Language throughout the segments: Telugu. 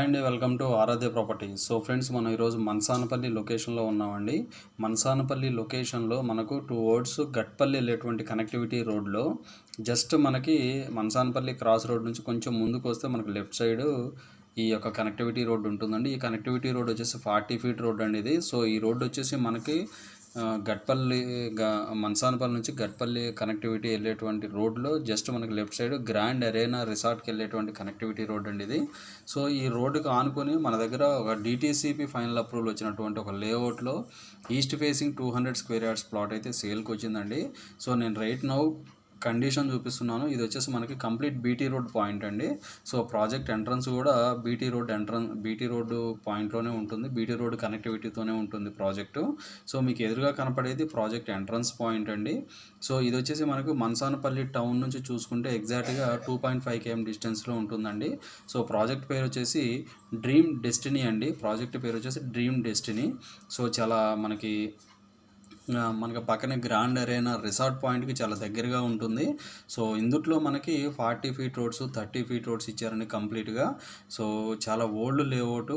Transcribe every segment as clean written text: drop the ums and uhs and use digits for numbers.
హాయ్ అండి, welcome to Aaradhya properties. So friends, మనం ఈరోజు మనసానపల్లి లొకేషన్లో ఉన్నామండి. మనసానపల్లి లొకేషన్లో మనకు 2 రోడ్స్ గట్పల్లి వెళ్ళేటువంటి కనెక్టివిటీ రోడ్లో జస్ట్ మనకి మనసానపల్లి క్రాస్ రోడ్ నుంచి కొంచెం ముందుకు వస్తే మనకు లెఫ్ట్ సైడ్ ఈ యొక్క కనెక్టివిటీ రోడ్ ఉంటుందండి. ఈ కనెక్టివిటీ రోడ్ వచ్చేసి 40 ఫీట్ రోడ్ అండి ఇది. సో ఈ రోడ్ వచ్చేసి మనకి గట్పల్లి మనసానపల్లి నుంచి గట్పల్లి కనెక్టివిటీ వెళ్ళేటువంటి రోడ్లో జస్ట్ మనకి లెఫ్ట్ సైడ్ గ్రాండ్ అరేనా రిసార్ట్కి వెళ్ళేటువంటి కనెక్టివిటీ రోడ్ అండి ఇది. సో ఈ రోడ్డుకి ఆనుకొని మన దగ్గర ఒక డిటీసీపీ ఫైనల్ అప్రూవల్ వచ్చినటువంటి ఒక లేఅవుట్లో east facing 200 square yards plot అయితే సేల్కి వచ్చిందండి. సో నేను రైట్ నౌ కండిషన్ చూపిస్తున్నాను. ఇది వచ్చేసి మనకి కంప్లీట్ బీటీ రోడ్ పాయింట్ అండి. సో ప్రాజెక్ట్ ఎంట్రన్స్ కూడా బీటీ రోడ్ పాయింట్లోనే ఉంటుంది. బీటీ రోడ్ కనెక్టివిటీతోనే ఉంటుంది ప్రాజెక్టు. సో మీకు ఎదురుగా కనపడేది ప్రాజెక్ట్ ఎంట్రన్స్ పాయింట్ అండి. సో ఇది వచ్చేసి మనకు మనసానపల్లి టౌన్ నుంచి చూసుకుంటే ఎగ్జాక్ట్గా 2.5 km డిస్టెన్స్లో ఉంటుందండి. సో ప్రాజెక్ట్ పేరు వచ్చేసి డ్రీమ్ డెస్టినీ అండి. ప్రాజెక్ట్ పేరు వచ్చేసి డ్రీమ్ డెస్టినీ. సో చాలా మనకి పక్కనే గ్రాండ్ అరేనా రిసార్ట్ పాయింట్కి చాలా దగ్గరగా ఉంటుంది. సో ఇందుట్లో మనకి 40 ఫీట్ రోడ్స్ 30 ఫీట్ రోడ్స్ ఇచ్చారండి కంప్లీట్గా. సో చాలా ఓల్డ్ లేఅవుట్,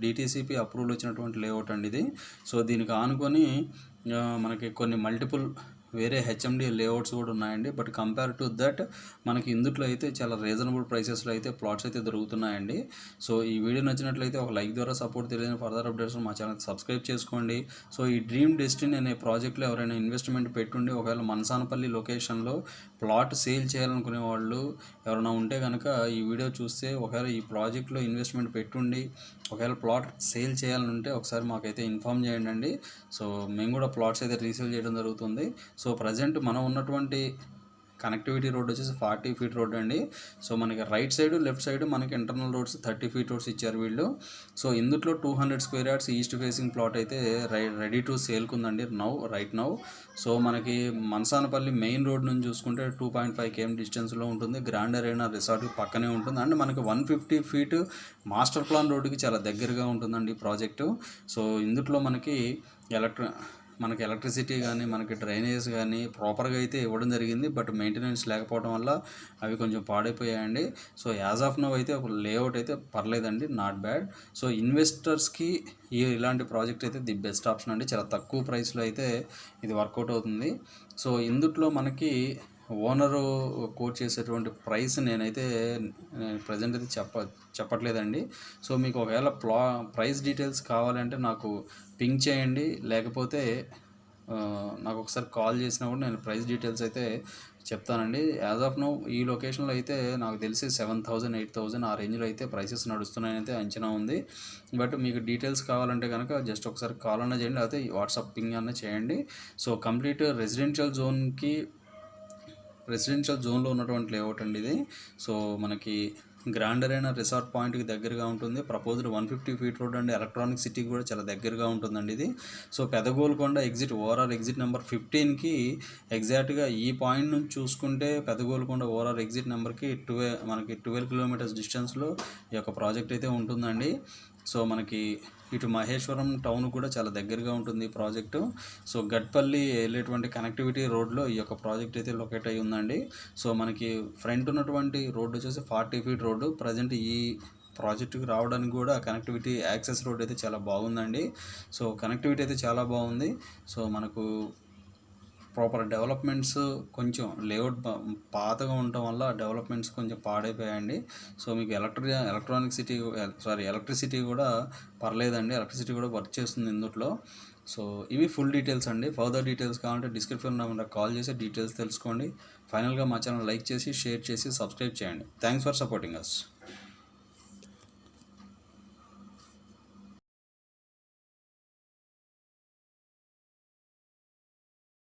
డిటీసీపీ అప్రూవల్ వచ్చినటువంటి లేఅవుట్ అండి ఇది. సో దీనికి ఆనుకొని మనకి కొన్ని మల్టిపుల్ వేరే హెచ్ఎండి లేఅవుట్స్ కూడా ఉన్నాయండి. బట్ కంపేర్ టు దట్ మనకి ఇందుట్లో అయితే చాలా రీజనబుల్ ప్రైసెస్లో అయితే ప్లాట్స్ అయితే దొరుకుతున్నాయండి. సో ఈ వీడియో నచ్చినట్లయితే ఒక లైక్ ద్వారా సపోర్ట్ తెలియని ఫర్దర్ అప్డేట్స్ మా ఛానల్ సబ్స్క్రైబ్ చేసుకోండి. సో ఈ డ్రీమ్ డెస్టినీ అనే ప్రాజెక్ట్లో ఎవరైనా ఇన్వెస్ట్మెంట్ పెట్టుండి ఒకవేళ మనసానపల్లి లొకేషన్లో ప్లాట్ సేల్ చేయాలనుకునే వాళ్ళు ఎవరైనా ఉంటే కనుక ఈ వీడియో చూస్తే ఒకవేళ ఈ ప్రాజెక్ట్లో ఇన్వెస్ట్మెంట్ పెట్టుండి ఒకవేళ ప్లాట్ సేల్ చేయాలని ఉంటే ఒకసారి మాకైతే ఇన్ఫామ్ చేయండి. సో మేము కూడా ప్లాట్స్ అయితే రీసేల్ చేయడం జరుగుతుంది. సో ప్రజెంట్ మనం ఉన్నటువంటి కనెక్టివిటీ రోడ్ వచ్చేసి 40 ఫీట్ రోడ్ అండి. సో మనకి రైట్ సైడ్ లెఫ్ట్ సైడ్ మనకి ఇంటర్నల్ రోడ్స్ 30 ఫీట్ రోడ్స్ ఇచ్చారు వీళ్ళు. సో ఇందులో 200 square yards east facing plot అయితే రెడీ టు సేల్కి ఉందండి రైట్ నౌ. సో మనకి మనసానపల్లి మెయిన్ రోడ్ నుంచి చూసుకుంటే 2.5 km డిస్టెన్స్లో ఉంటుంది. గ్రాండ్ అరేనా రిసార్ట్ పక్కనే ఉంటుంది అండ్ మనకి 150 ఫీట్ మాస్టర్ ప్లాన్ రోడ్డుకి చాలా దగ్గరగా ఉంటుందండి ఈ ప్రాజెక్టు. సో ఇందులో మనకి ఎలక్ట్రిసిటీ కానీ మనకి డ్రైనేజ్ కానీ ప్రాపర్గా అయితే ఇవ్వడం జరిగింది. బట్ మెయింటెనెన్స్ లేకపోవడం వల్ల అవి కొంచెం పాడైపోయాయండి. సో యాజ్ ఆఫ్ నౌ అయితే ఒక లేఅవుట్ అయితే పర్లేదండి, నాట్ బ్యాడ్. సో ఇన్వెస్టర్స్కి ఇలాంటి ప్రాజెక్ట్ అయితే ది బెస్ట్ ఆప్షన్ అండి. చాలా తక్కువ ప్రైస్లో అయితే ఇది వర్కౌట్ అవుతుంది. సో ఇందుట్లో మనకి ఓనరు కోట్ చేసేటువంటి ప్రైస్ నేనైతే ప్రజెంట్ అయితే చెప్పట్లేదండి. సో మీకు ఒకవేళ ప్రైస్ డీటెయిల్స్ కావాలంటే నాకు పింక్ చేయండి, లేకపోతే నాకు ఒకసారి కాల్ చేసినా కూడా నేను ప్రైస్ డీటెయిల్స్ అయితే చెప్తానండి. యాజ్ ఆఫ్ నౌ ఈ లొకేషన్లో అయితే నాకు తెలిసి 7,000 8,000 ఆ రేంజ్లో అయితే ప్రైసెస్ నడుస్తున్నాయని అయితే అంచనా ఉంది. బట్ మీకు డీటెయిల్స్ కావాలంటే కనుక జస్ట్ ఒకసారి కాల్ అన్న చేయండి, లేకపోతే వాట్సాప్ పింగ్ అన్న చేయండి. సో కంప్లీట్ రెసిడెన్షియల్ జోన్లో ఉన్నటువంటి లేఅవుట్ అండి ఇది. సో మనకి గ్రాండ్ అరేనా రిసార్ట్ పాయింట్కి దగ్గరగా ఉంటుంది. ప్రపోజ్డ్ 150 ఫీట్ రోడ్ అండి. ఎలక్ట్రానిక్ సిటీకి కూడా చాలా దగ్గరగా ఉంటుందండి ఇది. సో పెదగోల్కొండ ఓవరాల్ ఎగ్జిట్ నెంబర్ 15కి ఎగ్జాక్ట్గా ఈ పాయింట్ నుంచి చూసుకుంటే పెదగోల్కొండ ఓవరాల్ ఎగ్జిట్ నెంబర్కి 12 కిలోమీటర్స్ డిస్టెన్స్లో ఈ యొక్క ప్రాజెక్ట్ అయితే ఉంటుందండి. సో మనకి ఇటు మహేశ్వరం టౌన్ కూడా చాలా దగ్గరగా ఉంటుంది ఈ ప్రాజెక్టు. సో గట్పల్లి వెళ్ళేటువంటి కనెక్టివిటీ రోడ్లో ఈ యొక్క ప్రాజెక్ట్ అయితే లొకేట్ అయ్యి ఉందండి. సో మనకి ఫ్రంట్ ఉన్నటువంటి రోడ్డు వచ్చేసి 40 ఫీట్ రోడ్డు. ప్రజెంట్ ఈ ప్రాజెక్టుకి రావడానికి కూడా కనెక్టివిటీ యాక్సెస్ రోడ్ అయితే చాలా బాగుందండి. సో కనెక్టివిటీ అయితే చాలా బాగుంది. సో మనకు ప్రాపర్ డెవలప్మెంట్స్ కొంచెం లేఅవుట్ పాతగా ఉండటం వల్ల డెవలప్మెంట్స్ కొంచెం పాడైపోయాయండి. సో మీకు ఎలక్ట్రిసిటీ కూడా పర్లేదండి. ఎలక్ట్రిసిటీ కూడా వర్క్ చేస్తుంది ఇందులో. సో ఇవి ఫుల్ డీటెయిల్స్ అండి. ఫర్దర్ డీటెయిల్స్ కావాలంటే డిస్క్రిప్షన్ నెంబర్ కాల్ చేసి డీటెయిల్స్ తెలుసుకోండి. ఫైనల్గా మా ఛానల్ లైక్ చేసి షేర్ చేసి సబ్స్క్రైబ్ చేయండి. Thanks for supporting us.